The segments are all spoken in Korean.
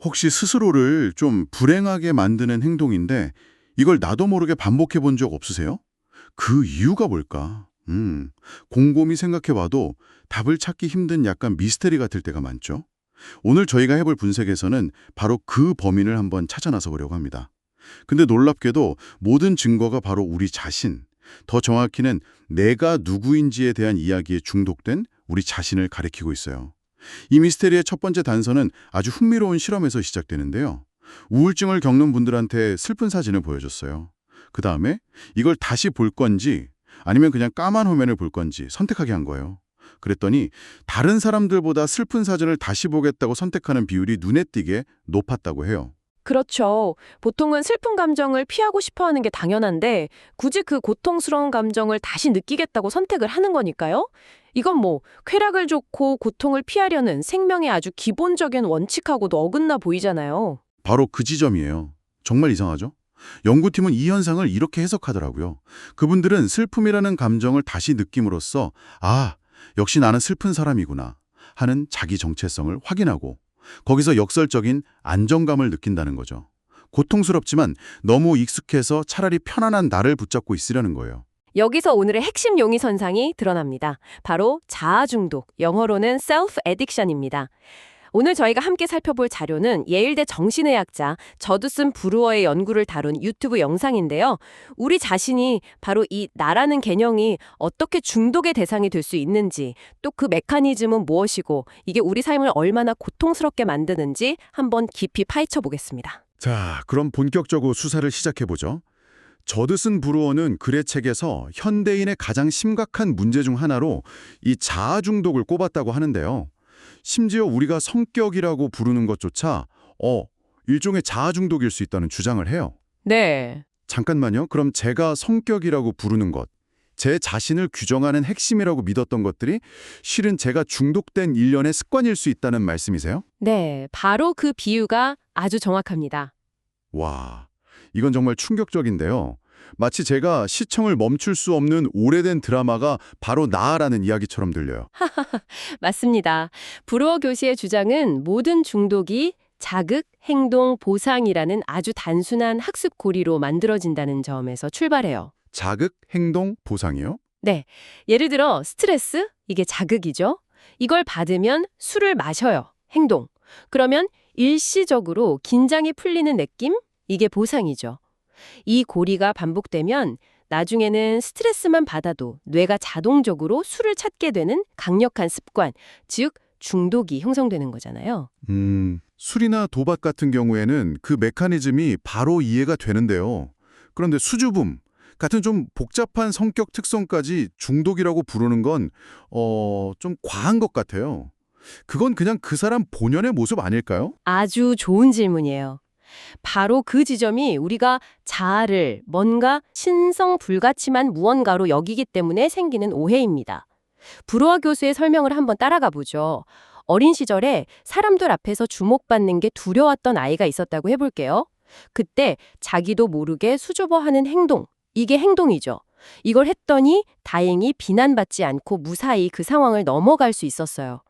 혹시 스스로를 좀 불행하게 만드는 행동인데 이걸 나도 모르게 반복해 본 적 없으세요? 그 이유가 뭘까? 곰곰이 생각해 봐도 답을 찾기 힘든 약간 미스테리 같을 때가 많죠. 오늘 저희가 해볼 분석에서는 바로 그 범인을 한번 찾아 나서 보려고 합니다. 근데 놀랍게도 모든 증거가 바로 우리 자신, 더 정확히는 내가 누구인지에 대한 이야기에 중독된 우리 자신을 가리키고 있어요. 이 미스테리의 첫 번째 단서는 아주 흥미로운 실험에서 시작되는데요. 우울증을 겪는 분들한테 슬픈 사진을 보여줬어요. 그 다음에 이걸 다시 볼 건지 아니면 그냥 까만 화면을 볼 건지 선택하게 한 거예요. 그랬더니 다른 사람들보다 슬픈 사진을 다시 보겠다고 선택하는 비율이 눈에 띄게 높았다고 해요. 그렇죠. 보통은 슬픈 감정을 피하고 싶어 하는 게 당연한데 굳이 그 고통스러운 감정을 다시 느끼겠다고 선택을 하는 거니까요. 이건 뭐 쾌락을 좋고 고통을 피하려는 생명의 아주 기본적인 원칙하고도 어긋나 보이잖아요. 바로 그 지점이에요. 정말 이상하죠? 연구팀은 이 현상을 이렇게 해석하더라고요. 그분들은 슬픔이라는 감정을 다시 느낌으로써 아, 역시 나는 슬픈 사람이구나 하는 자기 정체성을 확인하고 거기서 역설적인 안정감을 느낀다는 거죠. 고통스럽지만 너무 익숙해서 차라리 편안한 나를 붙잡고 있으려는 거예요. 여기서 오늘의 핵심 용의선상이 드러납니다. 바로 자아 중독, 영어로는 self addiction입니다. 오늘 저희가 함께 살펴볼 자료는 예일대 정신의학자 저드슨 브루어의 연구를 다룬 유튜브 영상인데요. 우리 자신이 바로 이 나라는 개념이 어떻게 중독의 대상이 될 수 있는지, 또 그 메커니즘은 무엇이고 이게 우리 삶을 얼마나 고통스럽게 만드는지 한번 깊이 파헤쳐 보겠습니다. 자, 그럼 본격적으로 수사를 시작해보죠. 저드슨 브루어는 글의 책에서 현대인의 가장 심각한 문제 중 하나로 이 자아 중독을 꼽았다고 하는데요. 심지어 우리가 성격이라고 부르는 것조차 일종의 자아 중독일 수 있다는 주장을 해요. 네. 잠깐만요. 그럼 제가 성격이라고 부르는 것, 제 자신을 규정하는 핵심이라고 믿었던 것들이 실은 제가 중독된 일련의 습관일 수 있다는 말씀이세요? 네, 바로 그 비유가 아주 정확합니다. 와, 이건 정말 충격적인데요. 마치 제가 시청을 멈출 수 없는 오래된 드라마가 바로 나라는 이야기처럼 들려요. 맞습니다. 브루어 교수의 주장은 모든 중독이 자극, 행동, 보상이라는 아주 단순한 학습 고리로 만들어진다는 점에서 출발해요. 자극, 행동, 보상이요? 네. 예를 들어 스트레스, 이게 자극이죠. 이걸 받으면 술을 마셔요. 행동. 그러면 일시적으로 긴장이 풀리는 느낌? 이게 보상이죠. 이 고리가 반복되면 나중에는 스트레스만 받아도 뇌가 자동적으로 술을 찾게 되는 강력한 습관, 즉 중독이 형성되는 거잖아요. 술이나 도박 같은 경우에는 그 메커니즘이 바로 이해가 되는데요. 그런데 수줍음 같은 좀 복잡한 성격 특성까지 중독이라고 부르는 건 좀 과한 것 같아요. 그건 그냥 그 사람 본연의 모습 아닐까요? 아주 좋은 질문이에요. 바로 그 지점이 우리가 자아를 뭔가 신성 불가침한 무언가로 여기기 때문에 생기는 오해입니다. 브루어 교수의 설명을 한번 따라가 보죠. 어린 시절에 사람들 앞에서 주목받는 게 두려웠던 아이가 있었다고 해볼게요. 그때 자기도 모르게 수줍어하는 행동, 이게 행동이죠. 이걸 했더니 다행히 비난받지 않고 무사히 그 상황을 넘어갈 수 있었어요.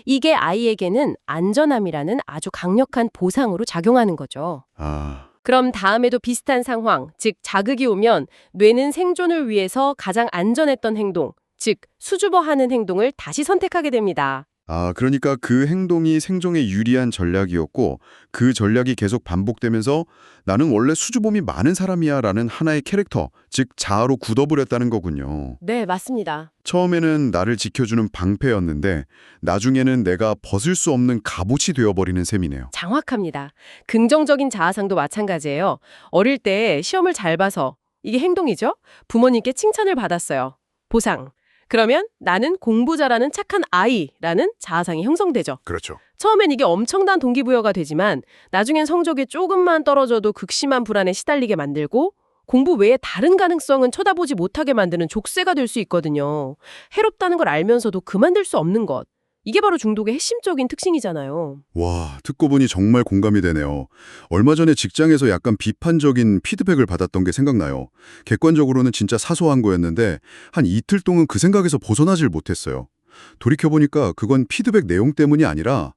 이게 아이에게는 안전함이라는 아주 강력한 보상으로 작용하는 거죠. 아, 그럼 다음에도 비슷한 상황, 즉 자극이 오면 뇌는 생존을 위해서 가장 안전했던 행동, 즉 수줍어하는 행동을 다시 선택하게 됩니다. 그러니까 그 행동이 생존에 유리한 전략이었고 그 전략이 계속 반복되면서 나는 원래 수줍음이 많은 사람이야 라는 하나의 캐릭터, 즉 자아로 굳어버렸다는 거군요. 네, 맞습니다. 처음에는 나를 지켜주는 방패였는데 나중에는 내가 벗을 수 없는 갑옷이 되어버리는 셈이네요. 정확합니다. 긍정적인 자아상도 마찬가지예요. 어릴 때 시험을 잘 봐서 이게 행동이죠. 부모님께 칭찬을 받았어요. 보상. 그러면 나는 공부 잘하는 착한 아이라는 자아상이 형성되죠. 그렇죠. 처음엔 이게 엄청난 동기부여가 되지만 나중엔 성적이 조금만 떨어져도 극심한 불안에 시달리게 만들고 공부 외에 다른 가능성은 쳐다보지 못하게 만드는 족쇄가 될 수 있거든요. 해롭다는 걸 알면서도 그만둘 수 없는 것. 이게 바로 중독의 핵심적인 특징이잖아요. 와, 듣고 보니 정말 공감이 되네요. 얼마 전에 직장에서 약간 비판적인 피드백을 받았던 게 생각나요. 객관적으로는 진짜 사소한 거였는데 한 이틀 동안 그 생각에서 벗어나질 못했어요. 돌이켜보니까 그건 피드백 내용 때문이 아니라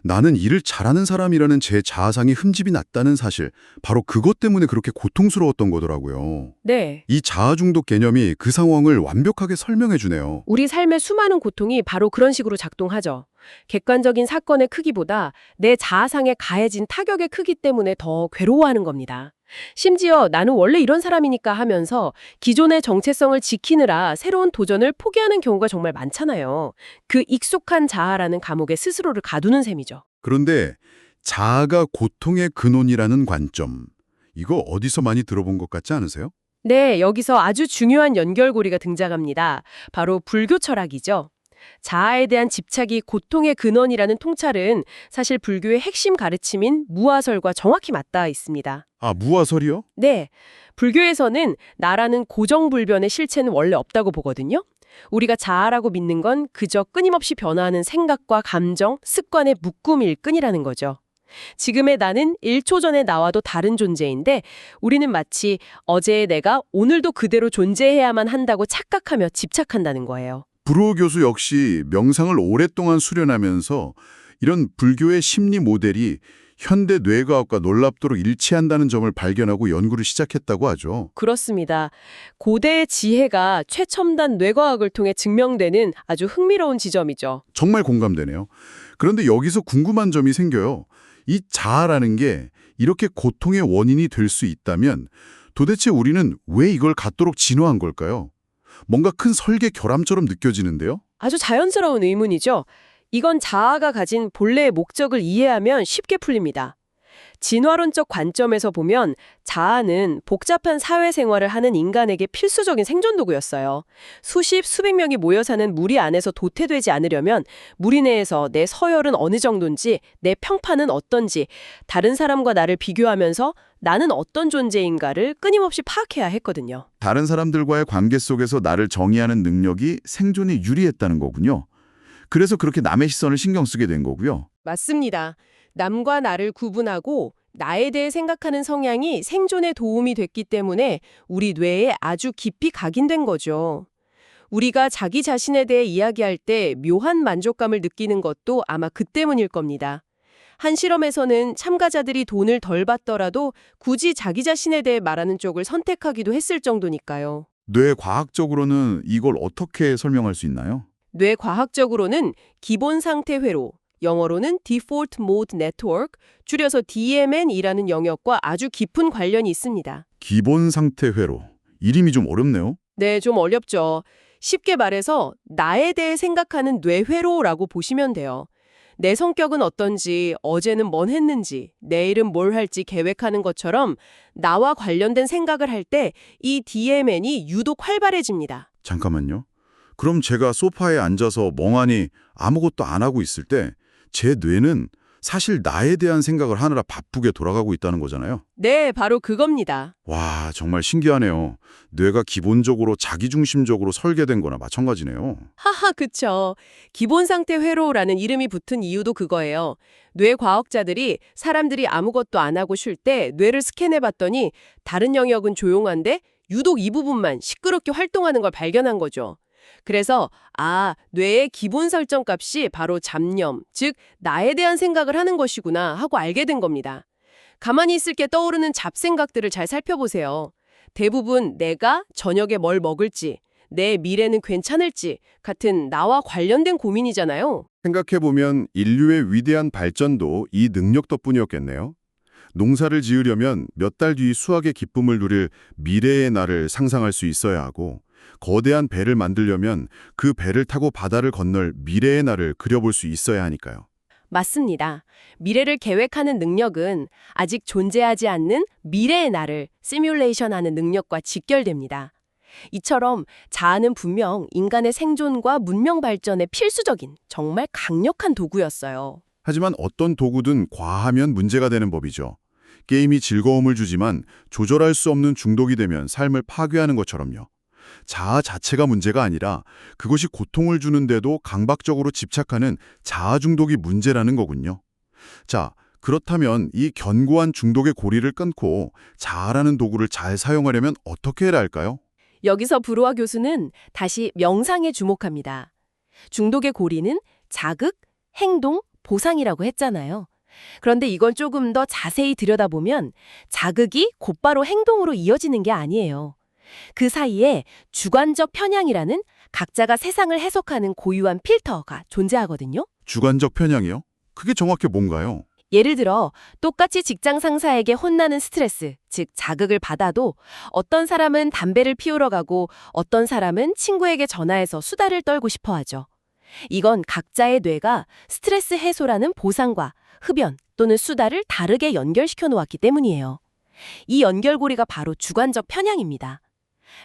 나는 일을 잘하는 사람이라는 제 자아상의 흠집이 났다는 사실, 바로 그것 때문에 그렇게 고통스러웠던 거더라고요. 네. 이 자아 중독 개념이 그 상황을 완벽하게 설명해 주네요. 우리 삶의 수많은 고통이 바로 그런 식으로 작동하죠. 객관적인 사건의 크기보다 내 자아상에 가해진 타격의 크기 때문에 더 괴로워하는 겁니다. 심지어 나는 원래 이런 사람이니까 하면서 기존의 정체성을 지키느라 새로운 도전을 포기하는 경우가 정말 많잖아요. 그 익숙한 자아라는 감옥에 스스로를 가두는 셈이죠. 그런데 자아가 고통의 근원이라는 관점, 이거 어디서 많이 들어본 것 같지 않으세요? 네, 여기서 아주 중요한 연결고리가 등장합니다. 바로 불교 철학이죠. 자아에 대한 집착이 고통의 근원이라는 통찰은 사실 불교의 핵심 가르침인 무아설과 정확히 맞닿아 있습니다. 아, 무아설이요? 네, 불교에서는 나라는 고정불변의 실체는 원래 없다고 보거든요. 우리가 자아라고 믿는 건 그저 끊임없이 변화하는 생각과 감정, 습관의 묶음일 뿐이라는 거죠. 지금의 나는 1초 전의 나와도 다른 존재인데 우리는 마치 어제의 내가 오늘도 그대로 존재해야만 한다고 착각하며 집착한다는 거예요. 불호 교수 역시 명상을 오랫동안 수련하면서 이런 불교의 심리 모델이 현대 뇌과학과 놀랍도록 일치한다는 점을 발견하고 연구를 시작했다고 하죠. 그렇습니다. 고대의 지혜가 최첨단 뇌과학을 통해 증명되는 아주 흥미로운 지점이죠. 정말 공감되네요. 그런데 여기서 궁금한 점이 생겨요. 이 자아라는 게 이렇게 고통의 원인이 될 수 있다면 도대체 우리는 왜 이걸 갖도록 진화한 걸까요? 뭔가 큰 설계 결함처럼 느껴지는데요? 아주 자연스러운 의문이죠. 이건 자아가 가진 본래의 목적을 이해하면 쉽게 풀립니다. 진화론적 관점에서 보면 자아는 복잡한 사회생활을 하는 인간에게 필수적인 생존도구였어요. 수십, 수백 명이 모여 사는 무리 안에서 도태되지 않으려면 무리 내에서 내 서열은 어느 정도인지, 내 평판은 어떤지, 다른 사람과 나를 비교하면서 나는 어떤 존재인가를 끊임없이 파악해야 했거든요. 다른 사람들과의 관계 속에서 나를 정의하는 능력이 생존에 유리했다는 거군요. 그래서 그렇게 남의 시선을 신경 쓰게 된 거고요. 맞습니다. 남과 나를 구분하고 나에 대해 생각하는 성향이 생존에 도움이 됐기 때문에 우리 뇌에 아주 깊이 각인된 거죠. 우리가 자기 자신에 대해 이야기할 때 묘한 만족감을 느끼는 것도 아마 그 때문일 겁니다. 한 실험에서는 참가자들이 돈을 덜 받더라도 굳이 자기 자신에 대해 말하는 쪽을 선택하기도 했을 정도니까요. 뇌과학적으로는 이걸 어떻게 설명할 수 있나요? 뇌과학적으로는 기본 상태 회로, 영어로는 Default Mode Network, 줄여서 DMN이라는 영역과 아주 깊은 관련이 있습니다. 기본 상태 회로. 이름이 좀 어렵네요. 네, 좀 어렵죠. 쉽게 말해서 나에 대해 생각하는 뇌회로라고 보시면 돼요. 내 성격은 어떤지, 어제는 뭔 했는지, 내일은 뭘 할지 계획하는 것처럼 나와 관련된 생각을 할 때 이 DMN이 유독 활발해집니다. 잠깐만요. 그럼 제가 소파에 앉아서 멍하니 아무것도 안 하고 있을 때 제 뇌는 사실 나에 대한 생각을 하느라 바쁘게 돌아가고 있다는 거잖아요. 네, 바로 그겁니다. 와, 정말 신기하네요. 뇌가 기본적으로 자기중심적으로 설계된 거나 마찬가지네요. 하하, 그쵸. 기본 상태 회로라는 이름이 붙은 이유도 그거예요. 뇌과학자들이 사람들이 아무것도 안 하고 쉴 때 뇌를 스캔해봤더니 다른 영역은 조용한데 유독 이 부분만 시끄럽게 활동하는 걸 발견한 거죠. 그래서 뇌의 기본 설정 값이 바로 잡념, 즉 나에 대한 생각을 하는 것이구나 하고 알게 된 겁니다. 가만히 있을 게 떠오르는 잡생각들을 잘 살펴보세요. 대부분 내가 저녁에 뭘 먹을지, 내 미래는 괜찮을지 같은 나와 관련된 고민이잖아요. 생각해보면 인류의 위대한 발전도 이 능력 덕분이었겠네요. 농사를 지으려면 몇 달 뒤 수확의 기쁨을 누릴 미래의 나를 상상할 수 있어야 하고, 거대한 배를 만들려면 그 배를 타고 바다를 건널 미래의 나를 그려볼 수 있어야 하니까요. 맞습니다. 미래를 계획하는 능력은 아직 존재하지 않는 미래의 나를 시뮬레이션하는 능력과 직결됩니다. 이처럼 자아는 분명 인간의 생존과 문명 발전에 필수적인 정말 강력한 도구였어요. 하지만 어떤 도구든 과하면 문제가 되는 법이죠. 게임이 즐거움을 주지만 조절할 수 없는 중독이 되면 삶을 파괴하는 것처럼요. 자아 자체가 문제가 아니라 그것이 고통을 주는데도 강박적으로 집착하는 자아 중독이 문제라는 거군요. 자, 그렇다면 이 견고한 중독의 고리를 끊고 자아라는 도구를 잘 사용하려면 어떻게 해야 할까요? 여기서 브루아 교수는 다시 명상에 주목합니다. 중독의 고리는 자극, 행동, 보상이라고 했잖아요. 그런데 이걸 조금 더 자세히 들여다보면 자극이 곧바로 행동으로 이어지는 게 아니에요. 그 사이에 주관적 편향이라는 각자가 세상을 해석하는 고유한 필터가 존재하거든요. 주관적 편향이요? 그게 정확히 뭔가요? 예를 들어 똑같이 직장 상사에게 혼나는 스트레스, 즉 자극을 받아도 어떤 사람은 담배를 피우러 가고 어떤 사람은 친구에게 전화해서 수다를 떨고 싶어 하죠. 이건 각자의 뇌가 스트레스 해소라는 보상과 흡연 또는 수다를 다르게 연결시켜 놓았기 때문이에요. 이 연결고리가 바로 주관적 편향입니다.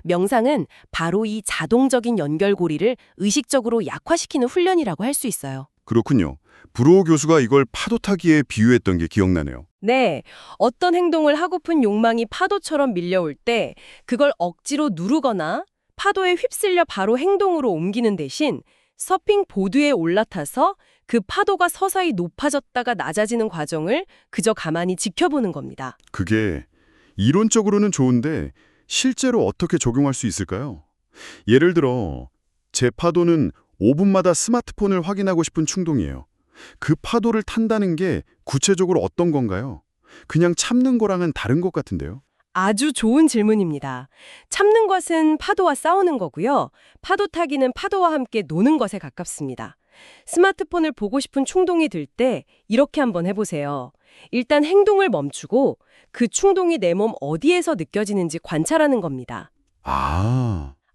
명상은 바로 이 자동적인 연결고리를 의식적으로 약화시키는 훈련이라고 할 수 있어요. 그렇군요. 브로우 교수가 이걸 파도 타기에 비유했던 게 기억나네요. 네, 어떤 행동을 하고픈 욕망이 파도처럼 밀려올 때 그걸 억지로 누르거나 파도에 휩쓸려 바로 행동으로 옮기는 대신 서핑 보드에 올라타서 그 파도가 서서히 높아졌다가 낮아지는 과정을 그저 가만히 지켜보는 겁니다. 그게 이론적으로는 좋은데 실제로 어떻게 적용할 수 있을까요? 예를 들어 제 파도는 5분마다 스마트폰을 확인하고 싶은 충동이에요. 그 파도를 탄다는 게 구체적으로 어떤 건가요? 그냥 참는 거랑은 다른 것 같은데요. 아주 좋은 질문입니다. 참는 것은 파도와 싸우는 거고요. 파도 타기는 파도와 함께 노는 것에 가깝습니다. 스마트폰을 보고 싶은 충동이 들 때 이렇게 한번 해보세요. 일단 행동을 멈추고 그 충동이 내 몸 어디에서 느껴지는지 관찰하는 겁니다.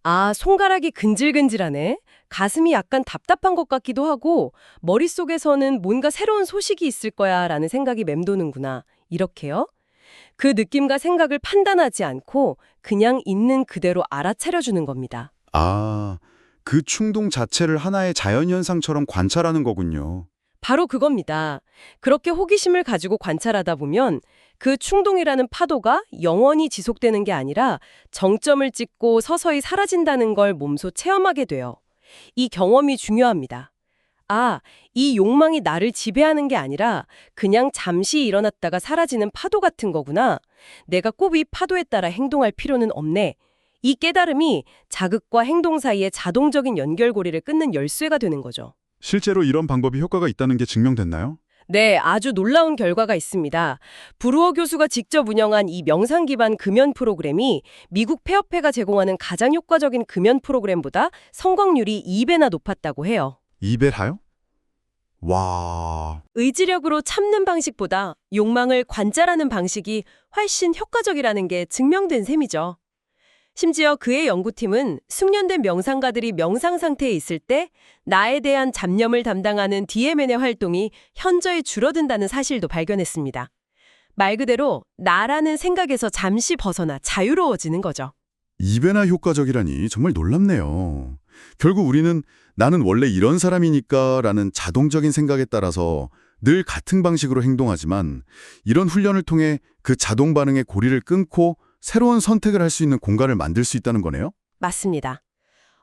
아, 손가락이 근질근질하네. 가슴이 약간 답답한 것 같기도 하고 머릿속에서는 뭔가 새로운 소식이 있을 거야 라는 생각이 맴도는구나. 이렇게요. 그 느낌과 생각을 판단하지 않고 그냥 있는 그대로 알아차려주는 겁니다. 그 충동 자체를 하나의 자연현상처럼 관찰하는 거군요. 바로 그겁니다. 그렇게 호기심을 가지고 관찰하다 보면 그 충동이라는 파도가 영원히 지속되는 게 아니라 정점을 찍고 서서히 사라진다는 걸 몸소 체험하게 돼요. 이 경험이 중요합니다. 이 욕망이 나를 지배하는 게 아니라 그냥 잠시 일어났다가 사라지는 파도 같은 거구나. 내가 꼭 이 파도에 따라 행동할 필요는 없네. 이 깨달음이 자극과 행동 사이의 자동적인 연결고리를 끊는 열쇠가 되는 거죠. 실제로 이런 방법이 효과가 있다는 게 증명됐나요? 네, 아주 놀라운 결과가 있습니다. 브루어 교수가 직접 운영한 이 명상 기반 금연 프로그램이 미국 폐업회가 제공하는 가장 효과적인 금연 프로그램보다 성공률이 2배나 높았다고 해요. 2배라요? 와, 의지력으로 참는 방식보다 욕망을 관찰하는 방식이 훨씬 효과적이라는 게 증명된 셈이죠. 심지어 그의 연구팀은 숙련된 명상가들이 명상 상태에 있을 때 나에 대한 잡념을 담당하는 DMN의 활동이 현저히 줄어든다는 사실도 발견했습니다. 말 그대로 나라는 생각에서 잠시 벗어나 자유로워지는 거죠. 2배나 효과적이라니 정말 놀랍네요. 결국 우리는 나는 원래 이런 사람이니까 라는 자동적인 생각에 따라서 늘 같은 방식으로 행동하지만 이런 훈련을 통해 그 자동 반응의 고리를 끊고 새로운 선택을 할 수 있는 공간을 만들 수 있다는 거네요? 맞습니다.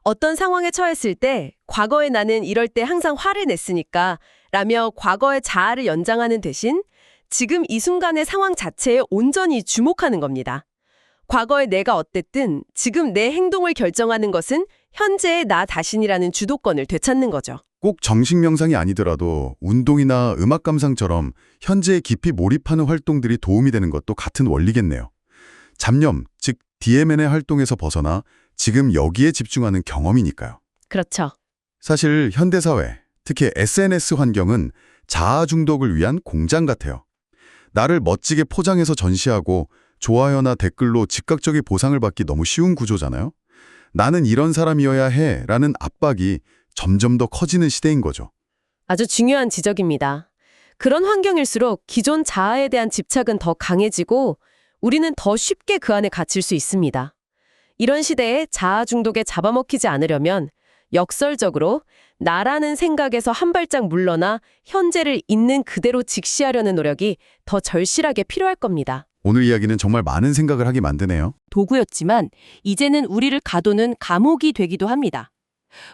어떤 상황에 처했을 때 과거에 나는 이럴 때 항상 화를 냈으니까 라며 과거의 자아를 연장하는 대신 지금 이 순간의 상황 자체에 온전히 주목하는 겁니다. 과거의 내가 어땠든 지금 내 행동을 결정하는 것은 현재의 나 자신이라는 주도권을 되찾는 거죠. 꼭 정식 명상이 아니더라도 운동이나 음악 감상처럼 현재에 깊이 몰입하는 활동들이 도움이 되는 것도 같은 원리겠네요. 잡념, 즉 DMN의 활동에서 벗어나 지금 여기에 집중하는 경험이니까요. 그렇죠. 사실 현대사회, 특히 SNS 환경은 자아 중독을 위한 공장 같아요. 나를 멋지게 포장해서 전시하고 좋아요나 댓글로 즉각적인 보상을 받기 너무 쉬운 구조잖아요. 나는 이런 사람이어야 해 라는 압박이 점점 더 커지는 시대인 거죠. 아주 중요한 지적입니다. 그런 환경일수록 기존 자아에 대한 집착은 더 강해지고 우리는 더 쉽게 그 안에 갇힐 수 있습니다. 이런 시대에 자아 중독에 잡아먹히지 않으려면 역설적으로 나라는 생각에서 한 발짝 물러나 현재를 있는 그대로 직시하려는 노력이 더 절실하게 필요할 겁니다. 오늘 이야기는 정말 많은 생각을 하게 만드네요. 도구였지만 이제는 우리를 가두는 감옥이 되기도 합니다.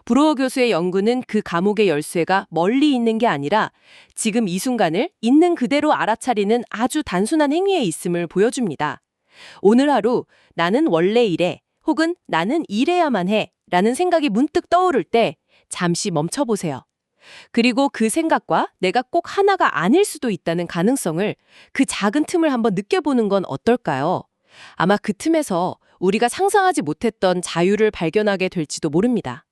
브로어 교수의 연구는 그 감옥의 열쇠가 멀리 있는 게 아니라 지금 이 순간을 있는 그대로 알아차리는 아주 단순한 행위에 있음을 보여줍니다. 오늘 하루 나는 원래 이래 혹은 나는 이래야만 해 라는 생각이 문득 떠오를 때 잠시 멈춰보세요. 그리고 그 생각과 내가 꼭 하나가 아닐 수도 있다는 가능성을, 그 작은 틈을 한번 느껴보는 건 어떨까요? 아마 그 틈에서 우리가 상상하지 못했던 자유를 발견하게 될지도 모릅니다.